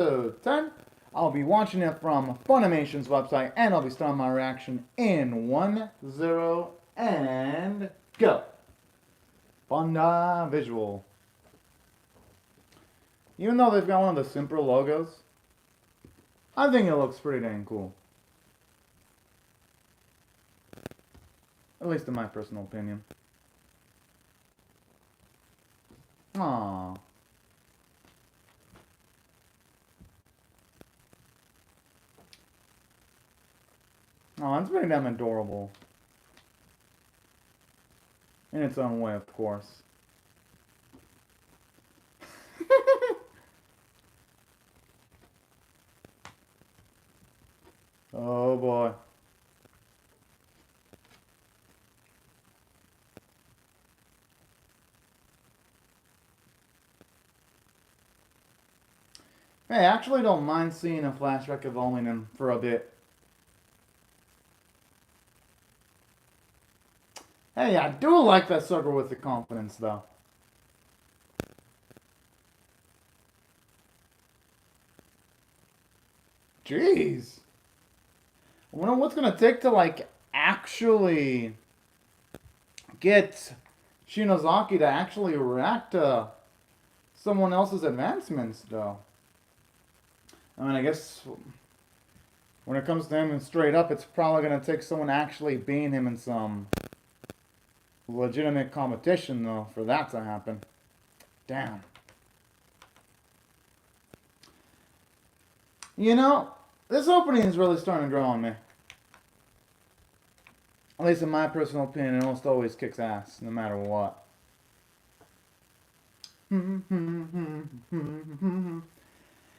episode 10. I'll be watching it from Funimation's website, and I'll be starting my reaction in 1-0 and go. Funda visual. Even though they've got one of the simpler logos, I think it looks pretty dang cool. At least in my personal opinion. Aww. Oh, it's pretty damn adorable. In its own way, of course. Oh boy. Hey, I actually don't mind seeing a flashback of owning him for a bit. Hey, I do like that sucker with the confidence, though. Jeez. I wonder what's gonna take to, like, actually get Shinozaki to actually react to someone else's advancements, though. I mean, I guess when it comes to him straight up, it's probably gonna take someone actually beating him in some legitimate competition, though, for that to happen. Damn. You know, this opening is really starting to grow on me. At least in my personal opinion, it almost always kicks ass, no matter what.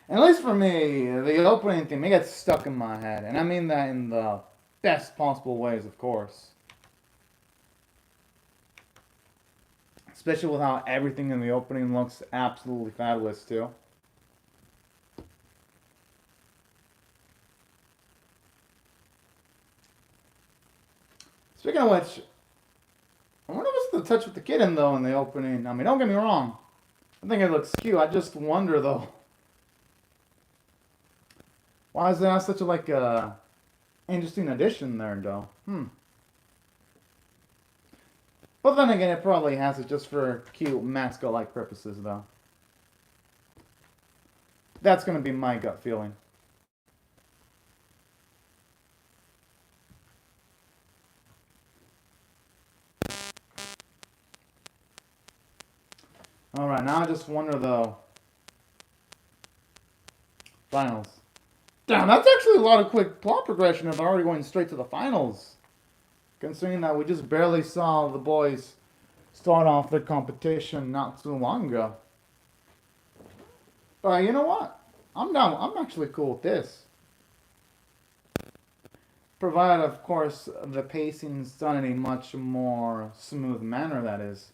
At least for me, the opening theme, it gets stuck in my head. And I mean that in the best possible ways, of course. Especially with how everything in the opening looks absolutely fabulous, too. Speaking of which, I wonder what's the touch with the kitten, though, in the opening. I mean, don't get me wrong. I think it looks cute. I just wonder, though. Why is that such a, like, interesting addition there, though? But then again, it probably has it just for cute mascot-like purposes, though. That's going to be my gut feeling. Alright, now I just wonder, though. Finals. Damn, that's actually a lot of quick plot progression if they're already going straight to the finals. Considering that we just barely saw the boys start off their competition not too long ago. But you know what? I'm down. I'm actually cool with this. Provided, of course, the pacing's done in a much more smooth manner, that is.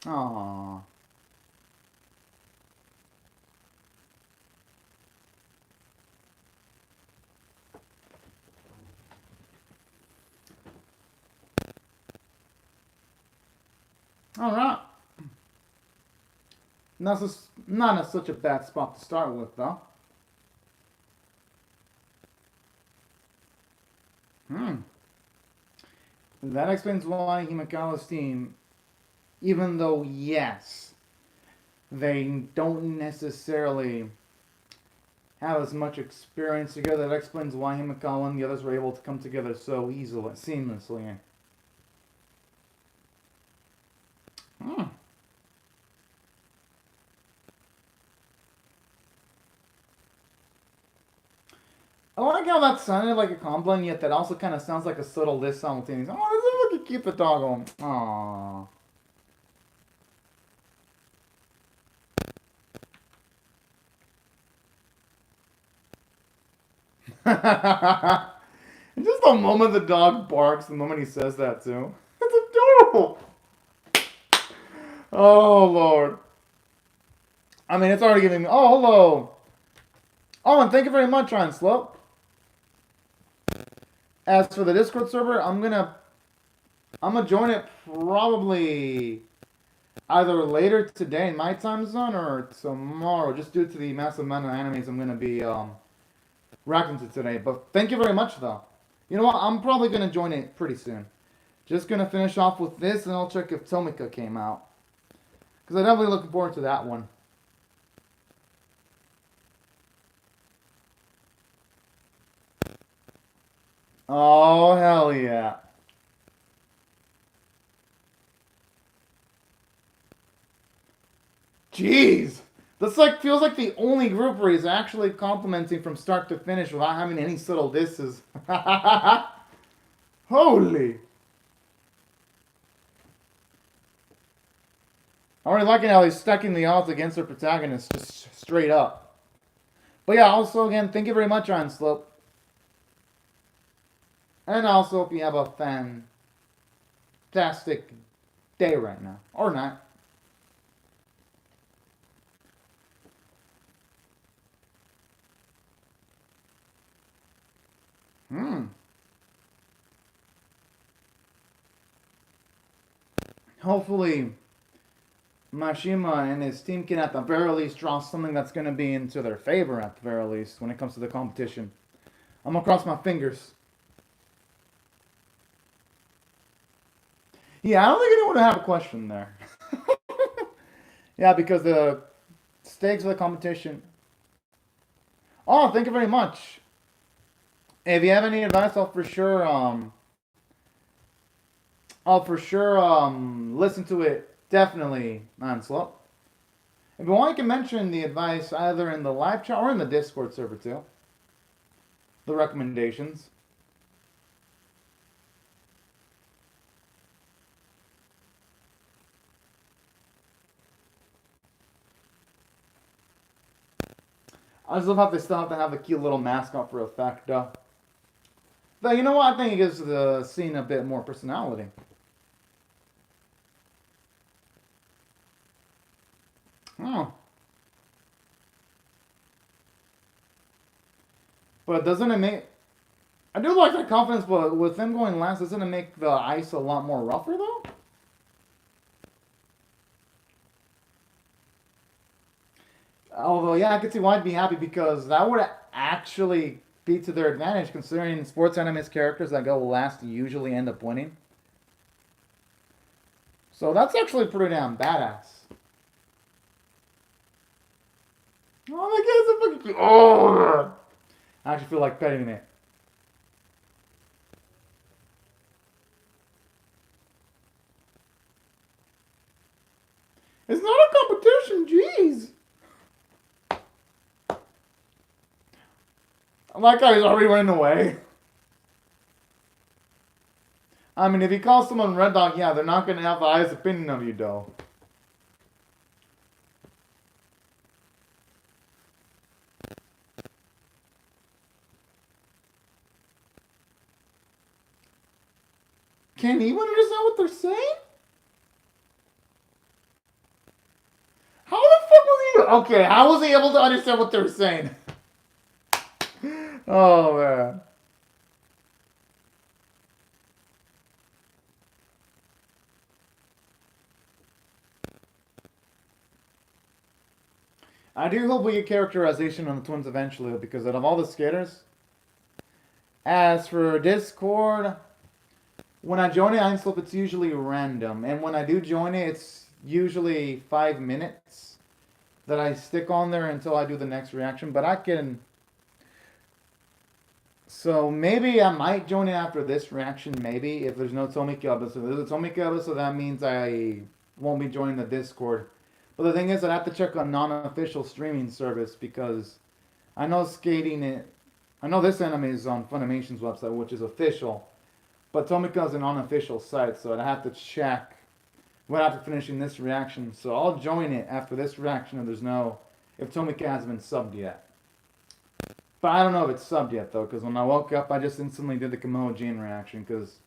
Aww. Alright. Not such a bad spot to start with, though. That explains why Himekawa's team, even though, yes, they don't necessarily have as much experience together, that explains why Himekawa and the others were able to come together so easily, seamlessly. I like how that sounded like a compliment, yet that also kind of sounds like a subtle diss simultaneously. Oh, this is like a cute doggo. Aww. Just the moment the dog barks, the moment he says that too. It's adorable. Oh, Lord. I mean, it's already giving me... Oh, hello. Oh, and thank you very much, Ryan Slope. As for the Discord server, I'm going to I'm gonna join it probably either later today in my time zone or tomorrow, just due to the massive amount of animes I'm gonna be reacting to today. But thank you very much, though. You know what? I'm probably gonna join it pretty soon. Just gonna finish off with this, and I'll check if Tomika came out, because I'm definitely looking forward to that one. Oh hell yeah! Jeez, this like feels like the only group where he's actually complimenting from start to finish without having any subtle disses. Holy! I already liking how he's stacking the odds against their protagonist just straight up. But yeah, also again, thank you very much, Ryan Slope. And also hope you have a fantastic day right now. Or not. Hmm. Hopefully Mashima and his team can at the very least draw something that's going to be into their favor at the very least when it comes to the competition. I'm going to cross my fingers. Yeah, I don't think anyone would have a question there. Yeah, because the stakes of the competition. Oh, thank you very much. If you have any advice, I'll for sure listen to it definitely non-slow. If you want, you can mention the advice either in the live chat or in the Discord server too. The recommendations. I just love how they still have to have the cute little mascot for effect, though. But you know what? I think it gives the scene a bit more personality. Oh. But doesn't it make... I do like that confidence, but with them going last, doesn't it make the ice a lot more rougher, though? Although, yeah, I could see why I'd be happy, because that would actually be to their advantage, considering sports anime's characters that go last usually end up winning. So that's actually pretty damn badass. Oh, that guy's a fucking... Oh! I actually feel like petting it. It's not a competition, jeez! I like how he's already running away. I mean, if you call someone Red Dog, yeah, they're not gonna have the highest opinion of you, though. Can he even understand what they're saying? How the fuck was he? Okay, how was he able to understand what they were saying? Oh man. I do hope we get characterization on the twins eventually, because out of all the skaters, as for Discord, when I join it, Einslip, it's usually random, and when I do join it, it's usually 5 minutes that I stick on there until I do the next reaction. But I can. So maybe I might join it after this reaction. Maybe if there's no Tomika episode. If there's a Tomika episode, that means I won't be joining the Discord. But the thing is, I have to check a non-official streaming service, because I know skating it. I know this anime is on Funimation's website, which is official, but Tomika is an unofficial site, so I'd have to check right after finishing this reaction. So I'll join it after this reaction if Tomika hasn't been subbed yet. But I don't know if it's subbed yet, though, because when I woke up, I just instantly did the Kimono Jean reaction, because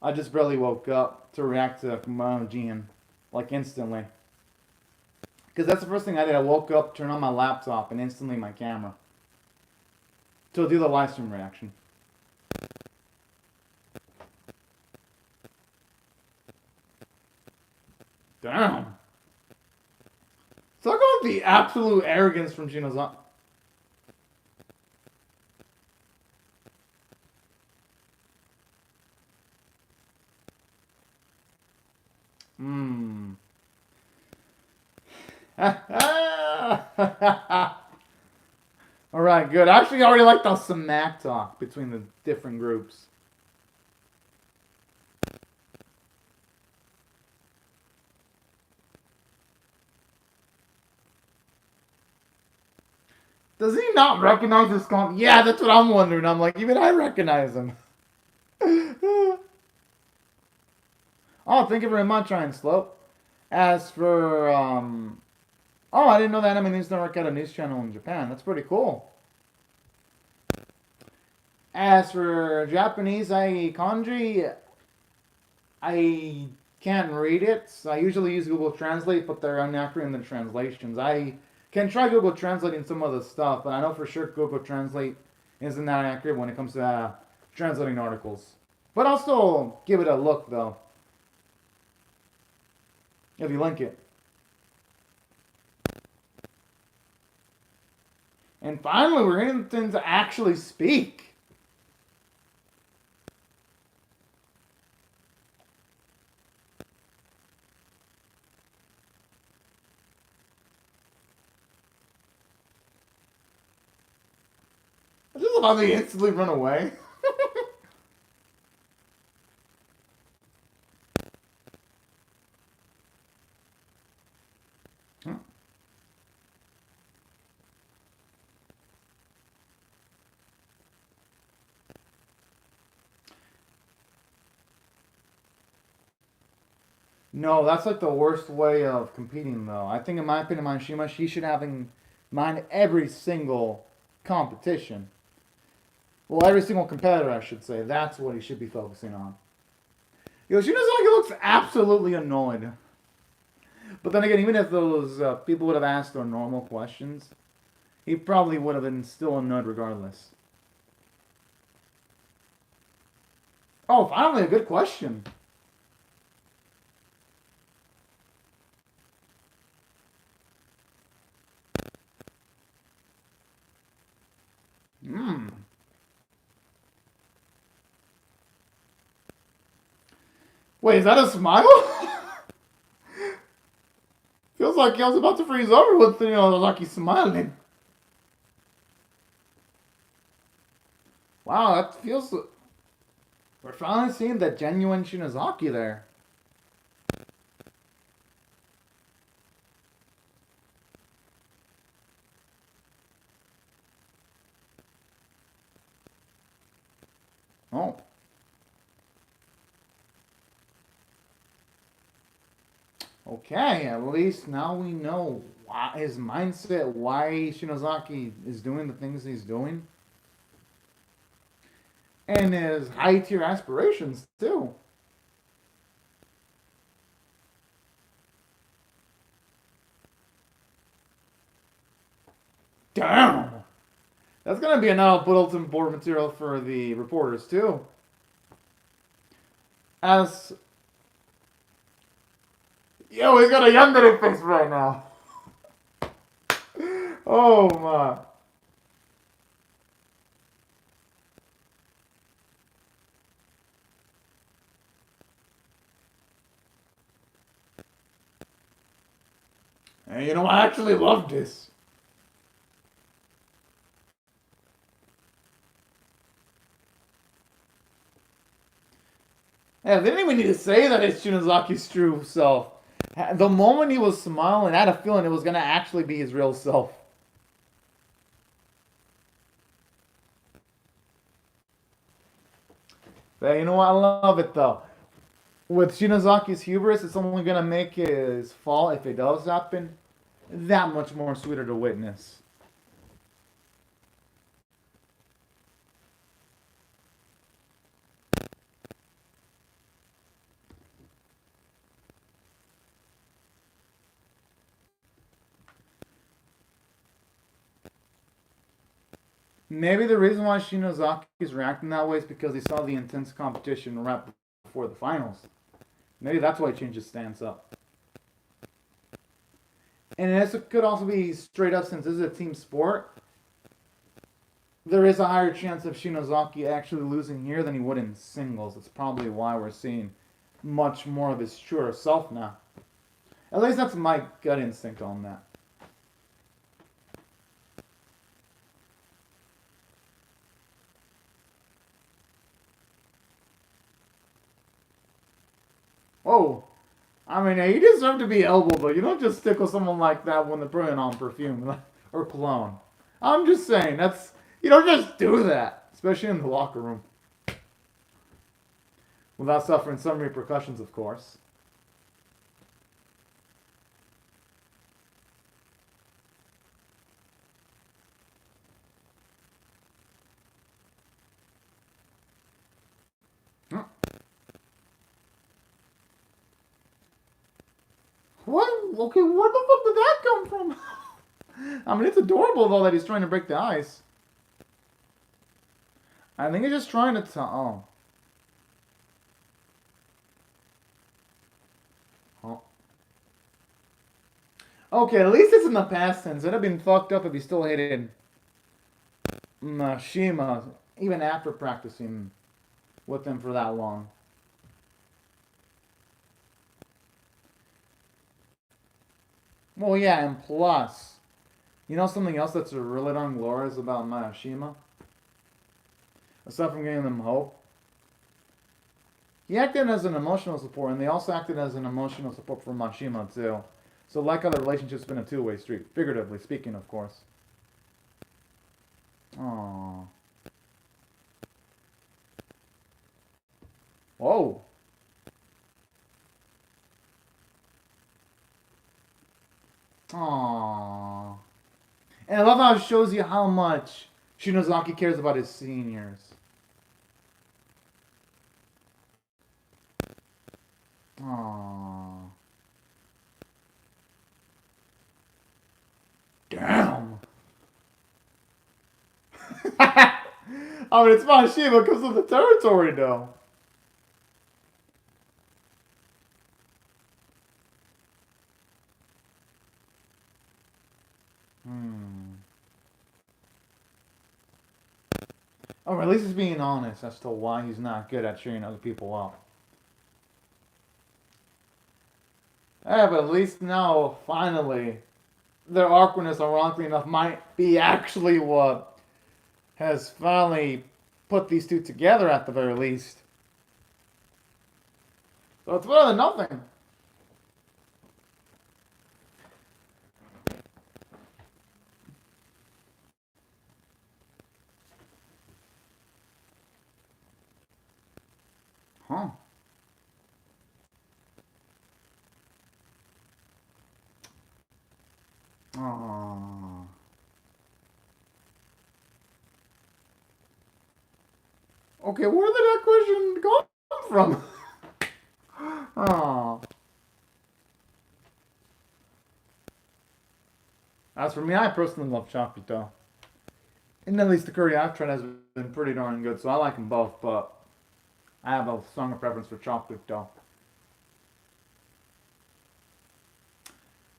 I just barely woke up to react to Kimono Jean, like, instantly. Because that's the first thing I did. I woke up, turned on my laptop, and instantly my camera. To do the live stream reaction. Damn. Talk about the absolute arrogance from Shinozaki. Hmm. Alright, good. Actually, I already like the smack talk between the different groups. Does he not recognize this comp? Yeah, that's what I'm wondering. I'm like, even I recognize him. Oh, thank you very much, Iron Slope. As for, oh, I didn't know that anime news network had a news channel in Japan. That's pretty cool. As for Japanese kanji, I can't read it. So I usually use Google Translate, but they're inaccurate in the translations. I can try Google Translating some of the stuff, but I know for sure Google Translate isn't that accurate when it comes to translating articles. But I'll still give it a look, though. If you link it. And finally, we're getting them to actually speak. I just love how they instantly run away. No, that's like the worst way of competing, though. I think, in my opinion, Manshima, she should have in mind every single competition. Well, every single competitor, I should say. That's what he should be focusing on. Yoshinazaki looks absolutely annoyed. But then again, even if those people would have asked their normal questions, he probably would have been still annoyed regardless. Oh, finally, a good question. Hmm. Wait, is that a smile? Feels like I was about to freeze over with, Lucky smiling. Wow, that feels... We're finally seeing that genuine Shinozaki there. Oh. Okay, at least now we know why his mindset, why Shinozaki is doing the things he's doing. And his high tier aspirations, too. Damn! That's gonna be another bulletin board material for the reporters, too. As... Yo, he's got a yandere face right now. Oh, my. And you know, I actually love this. Yeah, they didn't even need to say that it's Shinozaki's true self. The moment he was smiling, I had a feeling it was going to actually be his real self. But you know what? I love it, though. With Shinozaki's hubris, it's only going to make his fall, if it does happen, that much more sweeter to witness. Maybe the reason why Shinozaki is reacting that way is because he saw the intense competition right before the finals. Maybe that's why he changed his stance up. And this could also be straight up, since this is a team sport, there is a higher chance of Shinozaki actually losing here than he would in singles. That's probably why we're seeing much more of his truer self now. At least that's my gut instinct on that. Whoa. I mean, you deserve to be elbowed, but you don't just stick with someone like that when they're putting on perfume or cologne. I'm just saying, you don't just do that, especially in the locker room. Without suffering some repercussions, of course. What? Okay, where the fuck did that come from? I mean, it's adorable, though, that he's trying to break the ice. I think he's just trying to oh. Oh. Okay, at least it's in the past tense. It'd have been fucked up if he still hated Shima, even after practicing with him for that long. Well, yeah, and plus, you know something else that's really darn glorious about Mayashima? Aside from giving them hope, he acted as an emotional support, and they also acted as an emotional support for Mashima, too. So, like how the relationship's been a two-way street, figuratively speaking, of course. Aww. Whoa. Aww. And I love how it shows you how much Shinozaki cares about his seniors. Aww. Damn. I mean, it's Mashima because of the territory, though. Hmm. Or at least he's being honest as to why he's not good at cheering other people up. Yeah, but at least now, finally, their awkwardness, ironically enough, might be actually what has finally put these two together at the very least. So it's better than nothing. Huh. Aww. Okay, where did that question come from? Aww. As for me, I personally love chocolate though. And at least the curry I've tried has been pretty darn good, so I like them both, but I have a stronger preference for chocolate though.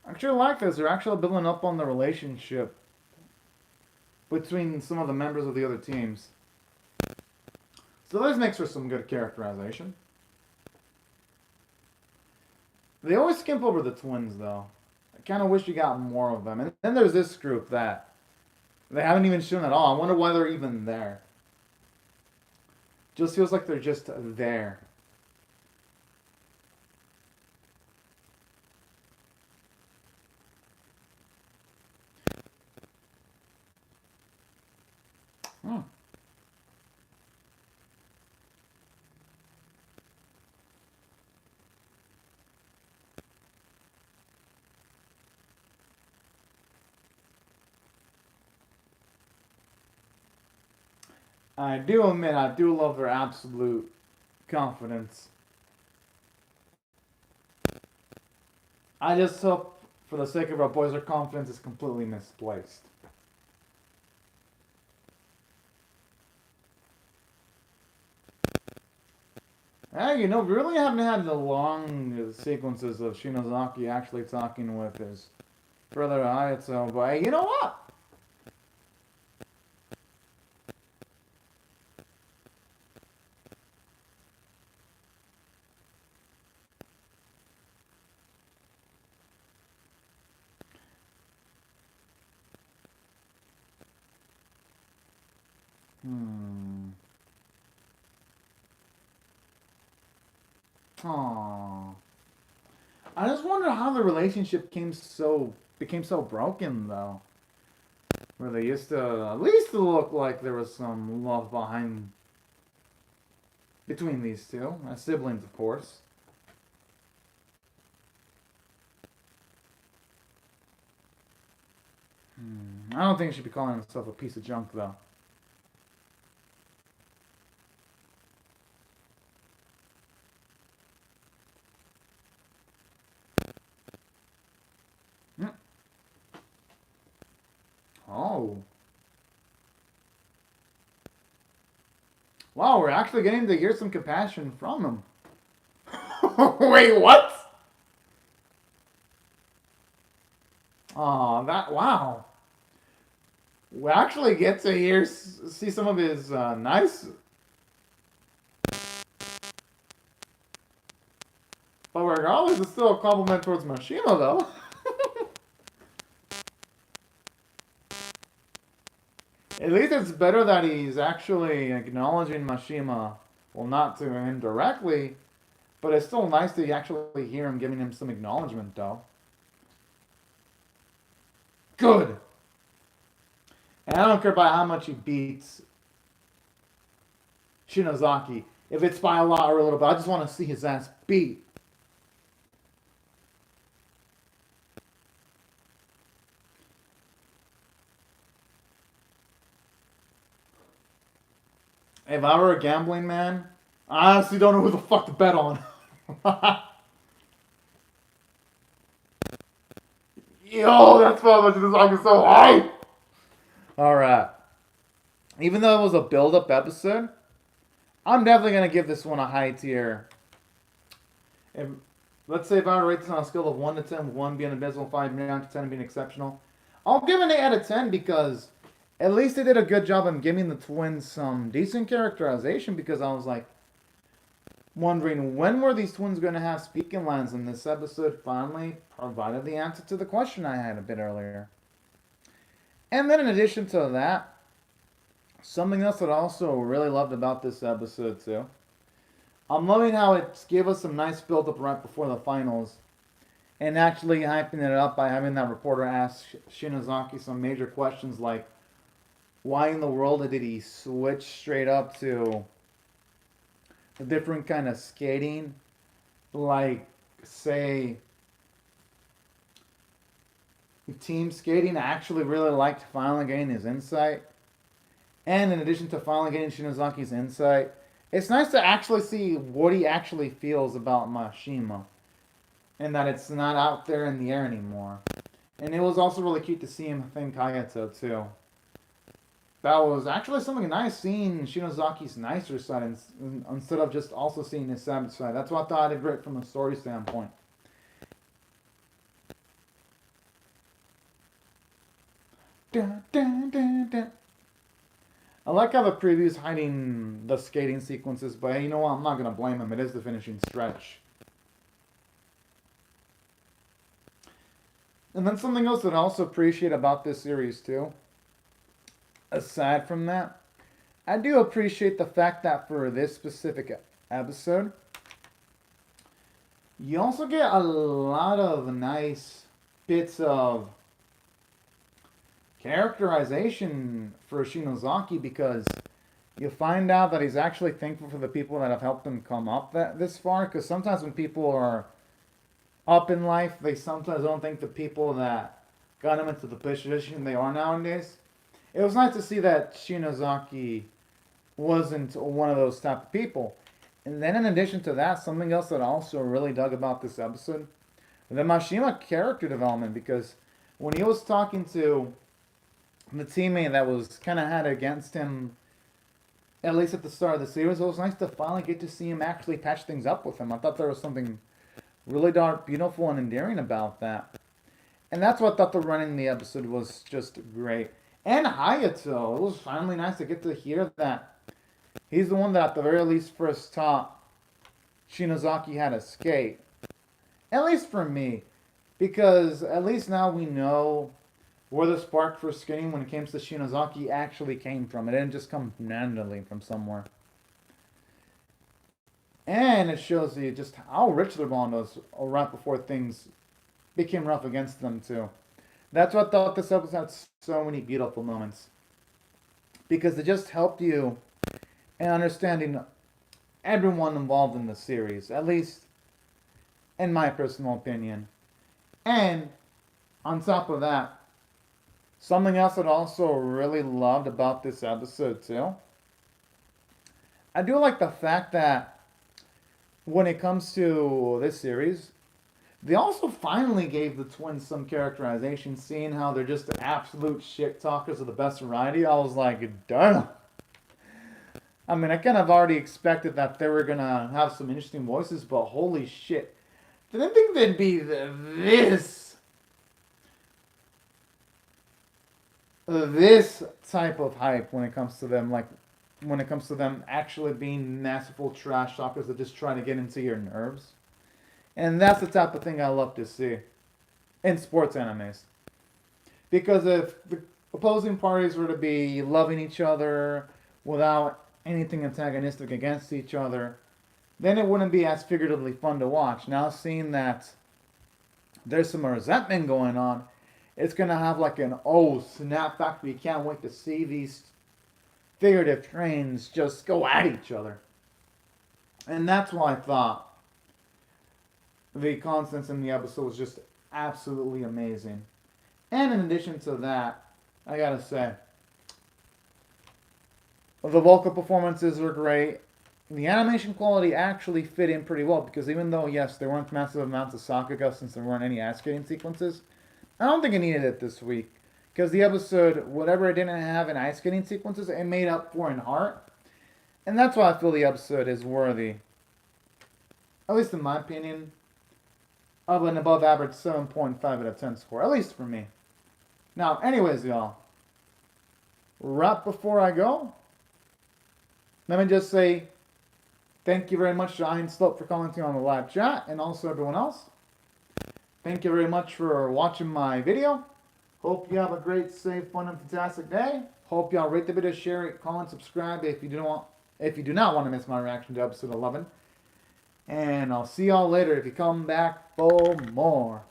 I actually like this. They're actually building up on the relationship between some of the members of the other teams. So this makes for some good characterization. They always skimp over the twins though. I kind of wish you got more of them. And then there's this group that they haven't even shown at all. I wonder why they're even there. Just feels like they're just there. Hmm. I do admit, I do love their absolute confidence. I just hope, for the sake of our boys, their confidence is completely misplaced. Hey, we really haven't had the long sequences of Shinozaki actually talking with his further Ayato. But hey, you know what? Hmm. Aww. I just wonder how the relationship became so broken though. Where they used to at least look like there was some love behind between these two, as siblings, of course. I don't think he should be calling himself a piece of junk though. Mm. Oh. Wow, we're actually getting to hear some compassion from him. Wait, what? Oh, that wow. We actually get to see some of his nice, but regardless, it's still a compliment towards Mashima, though. At least it's better that he's actually acknowledging Mashima. Well, not to him directly, but it's still nice to actually hear him giving him some acknowledgement, though. Good. And I don't care about how much he beats Shinozaki. If it's by a lot or a little bit, I just want to see his ass beat. If I were a gambling man, I honestly don't know who the fuck to bet on. Yo, that's why much of this song is so high. Alright. Even though it was a build up episode, I'm definitely going to give this one a high tier. If, let's say if I were to rate this on a scale of 1 to 10, 1 being abysmal, 5 down to 10 being exceptional, I'll give it an 8 out of 10 because at least they did a good job of giving the twins some decent characterization because I was like wondering when were these twins going to have speaking lines, and this episode finally provided the answer to the question I had a bit earlier. And then in addition to that, something else that I also really loved about this episode too, I'm loving how it gave us some nice build up right before the finals and actually hyping it up by having that reporter ask Shinozaki some major questions like why in the world did he switch straight up to a different kind of skating, like say team skating. I actually really liked finally getting his insight, and in addition to finally getting Shinozaki's insight, it's nice to actually see what he actually feels about Mashima and that it's not out there in the air anymore. And it was also really cute to see him thank Hayato too. That was actually something nice seeing Shinozaki's nicer side instead of just also seeing his savage side. That's what I thought I did great from a story standpoint. Dun, dun, dun, dun. I like how the preview's hiding the skating sequences, but hey, you know what? I'm not going to blame him. It is the finishing stretch. And then something else that I also appreciate about this series too, aside from that, I do appreciate the fact that for this specific episode, you also get a lot of nice bits of characterization for Shinozaki because you find out that he's actually thankful for the people that have helped him come up this far. Because sometimes when people are up in life, they sometimes don't think the people that got him into the position they are nowadays. It was nice to see that Shinozaki wasn't one of those type of people. And then in addition to that, something else that I also really dug about this episode, the Mashima character development, because when he was talking to the teammate that was kind of had against him, at least at the start of the series, it was nice to finally get to see him actually patch things up with him. I thought there was something really dark, beautiful, and endearing about that. And that's what I thought the running in the episode was just great. And Hayato, it was finally nice to get to hear that. He's the one that at the very least first taught Shinozaki how to skate. At least for me. Because at least now we know where the spark for skating when it comes to Shinozaki actually came from. It didn't just come randomly from somewhere. And it shows you just how rich their bond was right before things became rough against them too. That's what I thought this episode had so many beautiful moments. Because it just helped you in understanding everyone involved in the series. At least in my personal opinion. And on top of that, something else that I also really loved about this episode too. I do like the fact that when it comes to this series, they also finally gave the twins some characterization, seeing how they're just absolute shit talkers of the best variety. I was like, damn. I mean, I kind of already expected that they were gonna have some interesting voices, but holy shit. Didn't think they'd be this type of hype when it comes to them, like when it comes to them actually being masterful trash talkers that just try to get into your nerves. And that's the type of thing I love to see in sports animes. Because if the opposing parties were to be loving each other without anything antagonistic against each other, then it wouldn't be as figuratively fun to watch. Now seeing that there's some resentment going on, it's going to have like an oh snap factor. You can't wait to see these figurative trains just go at each other. And that's why I thought the constants in the episode was just absolutely amazing. And in addition to that, I gotta say, the vocal performances were great. The animation quality actually fit in pretty well because even though, yes, there weren't massive amounts of Sakuga since there weren't any ice skating sequences, I don't think it needed it this week. Because the episode, whatever it didn't have in ice skating sequences, it made up for in heart. And that's why I feel the episode is worthy, at least in my opinion, of an above average 7.5 out of 10 score. At least for me. Now, anyways, y'all. Right before I go, let me just say thank you very much to Iron Slope for commenting on the live chat, and also everyone else. Thank you very much for watching my video. Hope you have a great, safe, fun, and fantastic day. Hope y'all rate the video, share it, comment, subscribe if you do not want to miss my reaction to episode 11. And I'll see y'all later if you come back for more.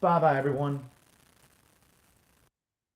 Bye bye everyone.